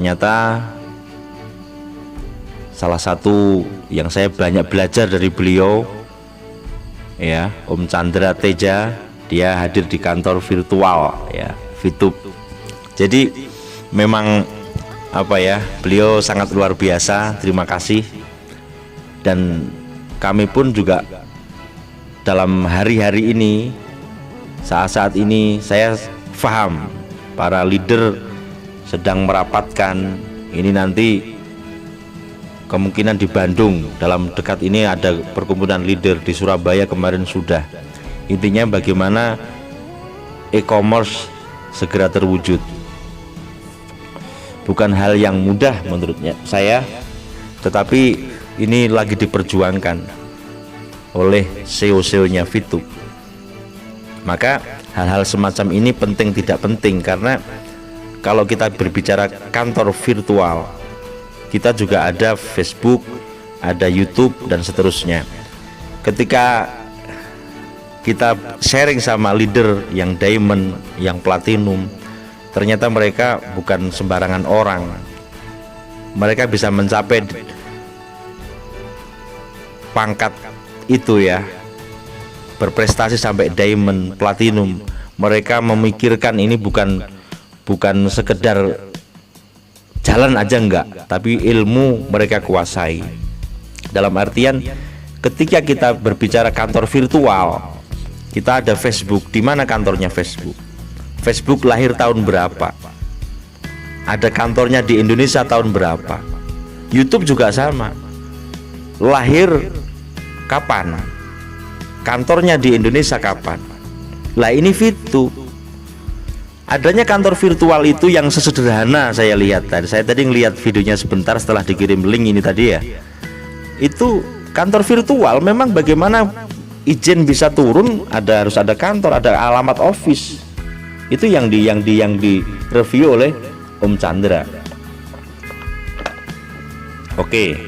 Ternyata salah satu yang saya banyak belajar dari beliau, ya, Om Chandra Teja, dia hadir di kantor virtual, ya, VTube. Jadi memang apa ya, beliau sangat luar biasa. Terima kasih. Dan kami pun juga dalam hari-hari ini, saat-saat ini saya paham para leader sedang merapatkan. Ini nanti kemungkinan di Bandung dalam dekat ini ada perkumpulan leader, di Surabaya kemarin sudah. Intinya bagaimana e-commerce segera terwujud. Bukan hal yang mudah menurutnya saya, tetapi ini lagi diperjuangkan oleh CEO-nya VTube. Maka hal-hal semacam ini penting tidak penting, karena kalau kita berbicara kantor virtual, kita juga ada Facebook, ada YouTube dan seterusnya. Ketika kita sharing sama leader yang diamond, yang platinum, ternyata mereka bukan sembarangan orang. Mereka bisa mencapai pangkat itu, ya, berprestasi sampai diamond, platinum. Mereka memikirkan ini bukan sekedar jalan aja, enggak, tapi ilmu mereka kuasai. Dalam artian ketika kita berbicara kantor virtual, kita ada Facebook. Di mana kantornya Facebook? Facebook lahir tahun berapa? Ada kantornya di Indonesia tahun berapa? YouTube juga sama. Lahir kapan? Kantornya di Indonesia kapan? Lah ini VTube. Adanya kantor virtual itu yang sesederhana saya lihat tadi. Saya tadi ngelihat videonya sebentar setelah dikirim link ini tadi, ya. Itu kantor virtual memang bagaimana izin bisa turun, harus ada kantor, ada alamat office. Itu yang di review oleh Om Chandra. Oke.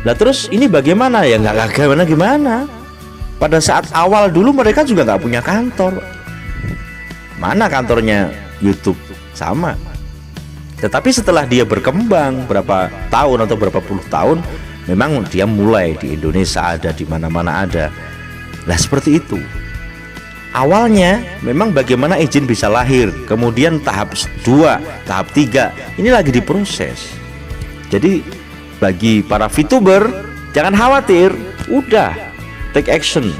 Nah terus ini bagaimana ya? Nggak gimana. Pada saat awal dulu mereka juga nggak punya kantor. Mana kantornya YouTube? Sama. Tetapi setelah dia berkembang berapa tahun atau berapa puluh tahun, memang dia mulai di Indonesia ada, di mana-mana ada. Nah seperti itu. Awalnya memang bagaimana izin bisa lahir, kemudian tahap 2, tahap 3 ini lagi diproses. Jadi bagi para VTuber jangan khawatir, udah take action.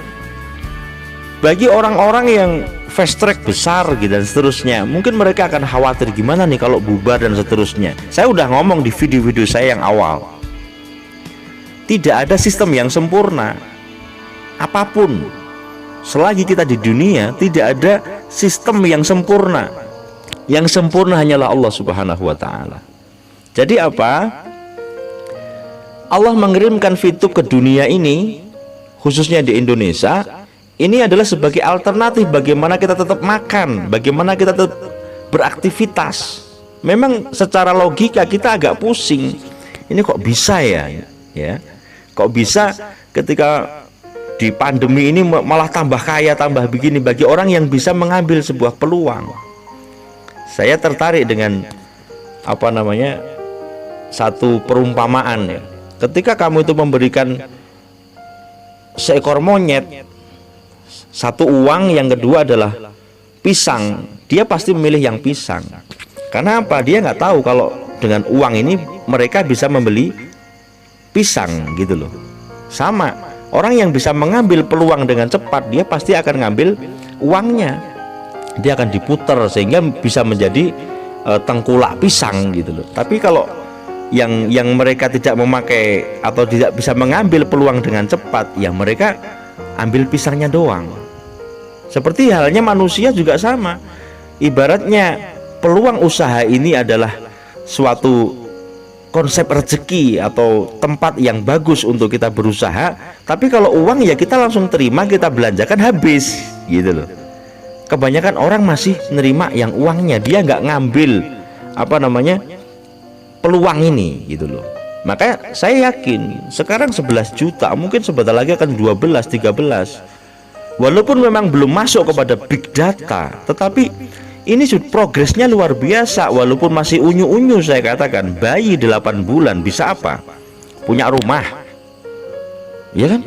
Bagi orang-orang yang fast track besar gitu dan seterusnya, mungkin mereka akan khawatir gimana nih kalau bubar dan seterusnya. Saya udah ngomong di video-video saya yang awal, tidak ada sistem yang sempurna. Apapun, selagi kita di dunia, tidak ada sistem yang sempurna. Yang sempurna hanyalah Allah Subhanahu wa Ta'ala. Jadi apa? Allah mengirimkan VTube ke dunia ini, khususnya di Indonesia. Ini adalah sebagai alternatif bagaimana kita tetap makan, bagaimana kita tetap beraktivitas. Memang secara logika kita agak pusing. Ini kok bisa ya? Kok bisa ketika di pandemi ini malah tambah kaya, tambah begini, bagi orang yang bisa mengambil sebuah peluang. Saya tertarik dengan satu perumpamaan, ya. Ketika kamu itu memberikan seekor monyet satu uang, yang kedua adalah pisang, dia pasti memilih yang pisang. Karena apa? Dia nggak tahu kalau dengan uang ini mereka bisa membeli pisang, gitu loh. Sama, orang yang bisa mengambil peluang dengan cepat, dia pasti akan ngambil uangnya. Dia akan diputar sehingga bisa menjadi tengkulak pisang, gitu loh. Tapi kalau yang mereka tidak memakai atau tidak bisa mengambil peluang dengan cepat, ya mereka ambil pisangnya doang. Seperti halnya manusia juga sama. Ibaratnya peluang usaha ini adalah suatu konsep rezeki atau tempat yang bagus untuk kita berusaha. Tapi kalau uang ya kita langsung terima, kita belanjakan habis, gitu loh. Kebanyakan orang masih nerima yang uangnya, dia nggak ngambil peluang ini, gitu loh. Maka saya yakin sekarang 11 juta, mungkin sebentar lagi akan 12, 13. Walaupun memang belum masuk kepada big data, tetapi Ini progresnya luar biasa, walaupun masih unyu-unyu. Saya katakan bayi 8 bulan bisa apa? Punya rumah, ya kan?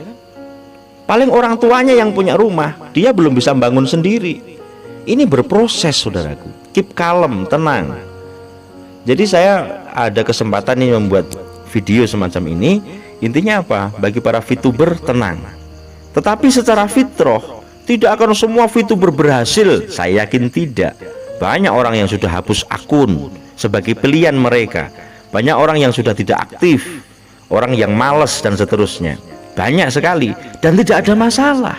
Paling orang tuanya yang punya rumah, dia belum bisa bangun sendiri. Ini berproses, saudaraku. Keep calm, tenang. Jadi saya ada kesempatan nih membuat video semacam ini. Intinya apa? Bagi para VTuber, tenang. Tetapi secara fitrah, tidak akan semua VTuber berhasil. Saya yakin tidak. Banyak orang yang sudah hapus akun sebagai pilihan mereka. Banyak orang yang sudah tidak aktif, orang yang malas dan seterusnya. Banyak sekali, dan tidak ada masalah.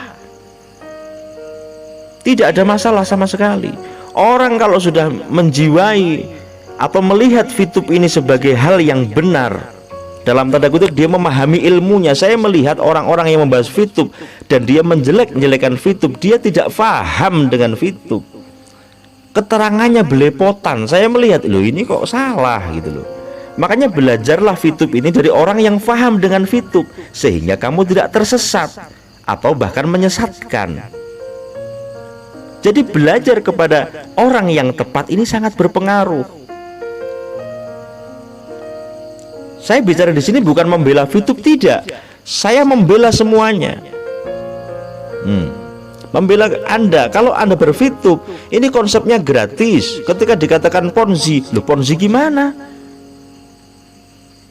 Tidak ada masalah sama sekali. Orang kalau sudah menjiwai atau melihat VTube ini sebagai hal yang benar, dalam tanda kutip dia memahami ilmunya. Saya melihat orang-orang yang membahas VTube dan dia menjelek-jelekan VTube, dia tidak paham dengan VTube. Keterangannya belepotan. Saya melihat, loh ini kok salah gitu loh. Makanya belajarlah VTube ini dari orang yang paham dengan VTube, sehingga kamu tidak tersesat atau bahkan menyesatkan. Jadi belajar kepada orang yang tepat ini sangat berpengaruh. Saya bicara di sini bukan membela VTube, tidak. Saya membela semuanya. Membela Anda. Kalau Anda ber-VTube, ini konsepnya gratis. Ketika dikatakan Ponzi, loh Ponzi gimana?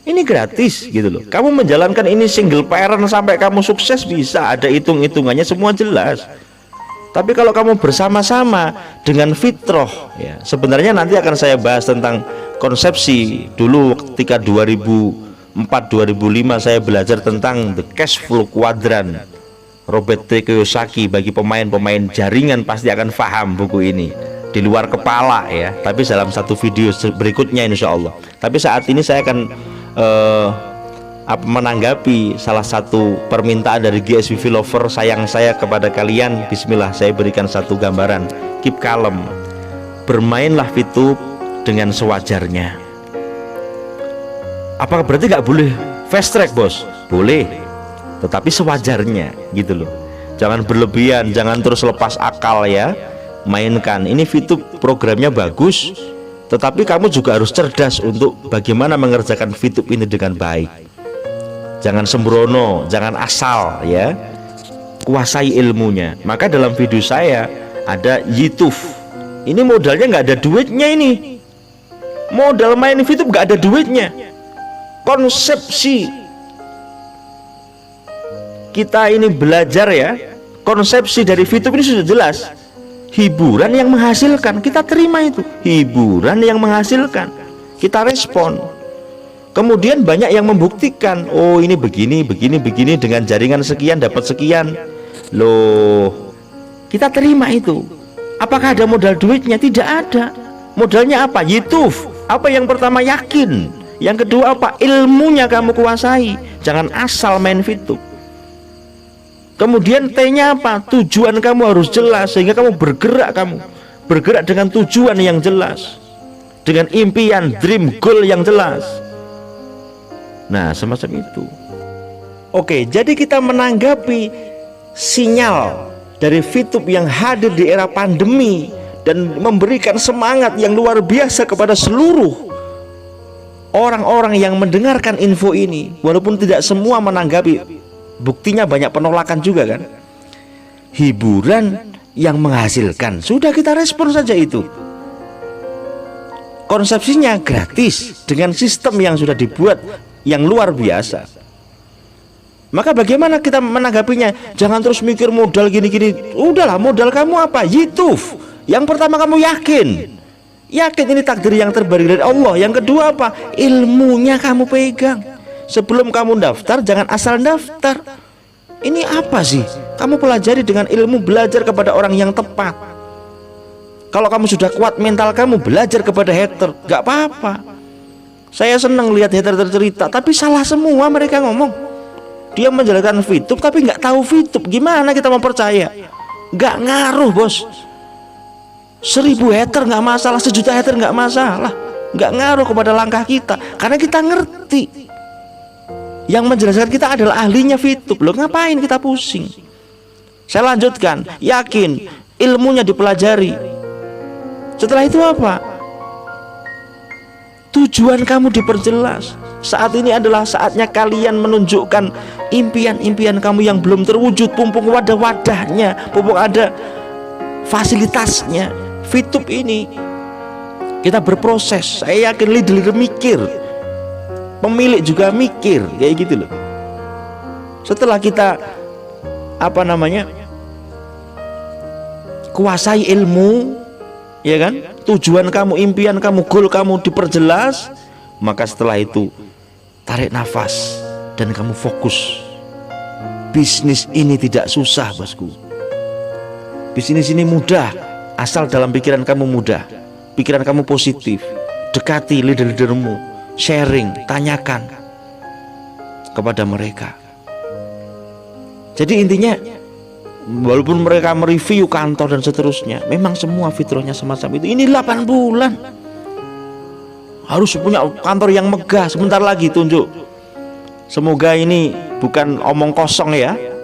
Ini gratis gitu loh. Kamu menjalankan ini single parent sampai kamu sukses bisa, ada hitung-hitungannya, semua jelas. Tapi kalau kamu bersama-sama dengan fitrah, ya, sebenarnya nanti akan saya bahas tentang konsepsi. Dulu ketika 2004-2005 saya belajar tentang the cash flow quadrant, Robert T. Kiyosaki. Bagi pemain-pemain jaringan pasti akan paham buku ini di luar kepala ya, tapi dalam satu video berikutnya insya Allah. Tapi saat ini saya akan menanggapi salah satu permintaan dari GSWV Lover sayang saya kepada kalian. Bismillah, saya berikan satu gambaran. Keep calm, bermainlah VTube dengan sewajarnya. Apakah berarti nggak boleh fast track, bos? Boleh, tetapi sewajarnya gitu loh. Jangan berlebihan, jangan terus lepas akal ya. Mainkan, ini VTube programnya bagus, tetapi kamu juga harus cerdas untuk bagaimana mengerjakan VTube ini dengan baik. Jangan sembrono, jangan asal ya. Kuasai ilmunya. Maka dalam video saya ada YouTube. Ini modalnya nggak ada duitnya ini. Modal main VTube nggak ada duitnya. Konsepsi kita ini belajar ya. Konsepsi dari VTube ini sudah jelas. Hiburan yang menghasilkan, kita terima itu. Hiburan yang menghasilkan, kita respon. Kemudian banyak yang membuktikan, oh ini begini, dengan jaringan sekian dapat sekian. Loh, kita terima itu. Apakah ada modal duitnya? Tidak ada. Modalnya apa? YouTube. Apa yang pertama? Yakin. Yang kedua apa? Ilmunya kamu kuasai. Jangan asal main VTube. Kemudian T-nya apa? Tujuan kamu harus jelas, sehingga kamu bergerak dengan tujuan yang jelas, dengan impian, dream, goal yang jelas. Nah, semacam itu. Oke, jadi kita menanggapi sinyal dari VTube yang hadir di era pandemi dan memberikan semangat yang luar biasa kepada seluruh orang-orang yang mendengarkan info ini. Walaupun tidak semua menanggapi, buktinya banyak penolakan juga kan. Hiburan yang menghasilkan, sudah kita respon saja itu. Konsepsinya gratis dengan sistem yang sudah dibuat yang luar biasa. Maka bagaimana kita menanggapinya? Jangan terus mikir modal gini-gini. Udahlah, modal kamu apa? YouTube. Yang pertama kamu yakin ini takdir yang terbaik dari Allah. Yang kedua apa? Ilmunya kamu pegang. Sebelum kamu daftar, jangan asal daftar. Ini apa sih? Kamu pelajari dengan ilmu, belajar kepada orang yang tepat. Kalau kamu sudah kuat mental kamu, belajar kepada hater, gak apa-apa. Saya senang lihat hater cerita, tapi salah semua mereka ngomong. Dia menjalankan VTube tapi nggak tahu VTube. Gimana kita mau percaya? Nggak ngaruh, bos. 1000 hater nggak masalah, 1.000.000 hater nggak masalah. Nggak ngaruh kepada langkah kita, karena kita ngerti. Yang menjelaskan kita adalah ahlinya VTube. Loh, ngapain kita pusing? Saya lanjutkan, yakin ilmunya dipelajari. Setelah itu apa? Tujuan kamu diperjelas. Saat ini adalah saatnya kalian menunjukkan impian-impian kamu yang belum terwujud. Mumpung ada wadahnya, mumpung ada fasilitasnya. Fitup ini kita berproses. Saya yakin leader mikir, pemilik juga mikir, kayak gitu loh. Setelah kita kuasai ilmu, ya kan, tujuan kamu, impian kamu, goal kamu diperjelas, maka setelah itu tarik nafas dan kamu fokus. Bisnis ini tidak susah, bosku. Bisnis ini mudah, asal dalam pikiran kamu mudah, pikiran kamu positif. Dekati leader-leadermu, sharing, tanyakan kepada mereka. Jadi intinya, walaupun mereka mereview kantor dan seterusnya, memang semua fitrahnya semacam itu. Ini 8 bulan harus punya kantor yang megah. Sebentar lagi tunjuk. Semoga ini bukan omong kosong ya.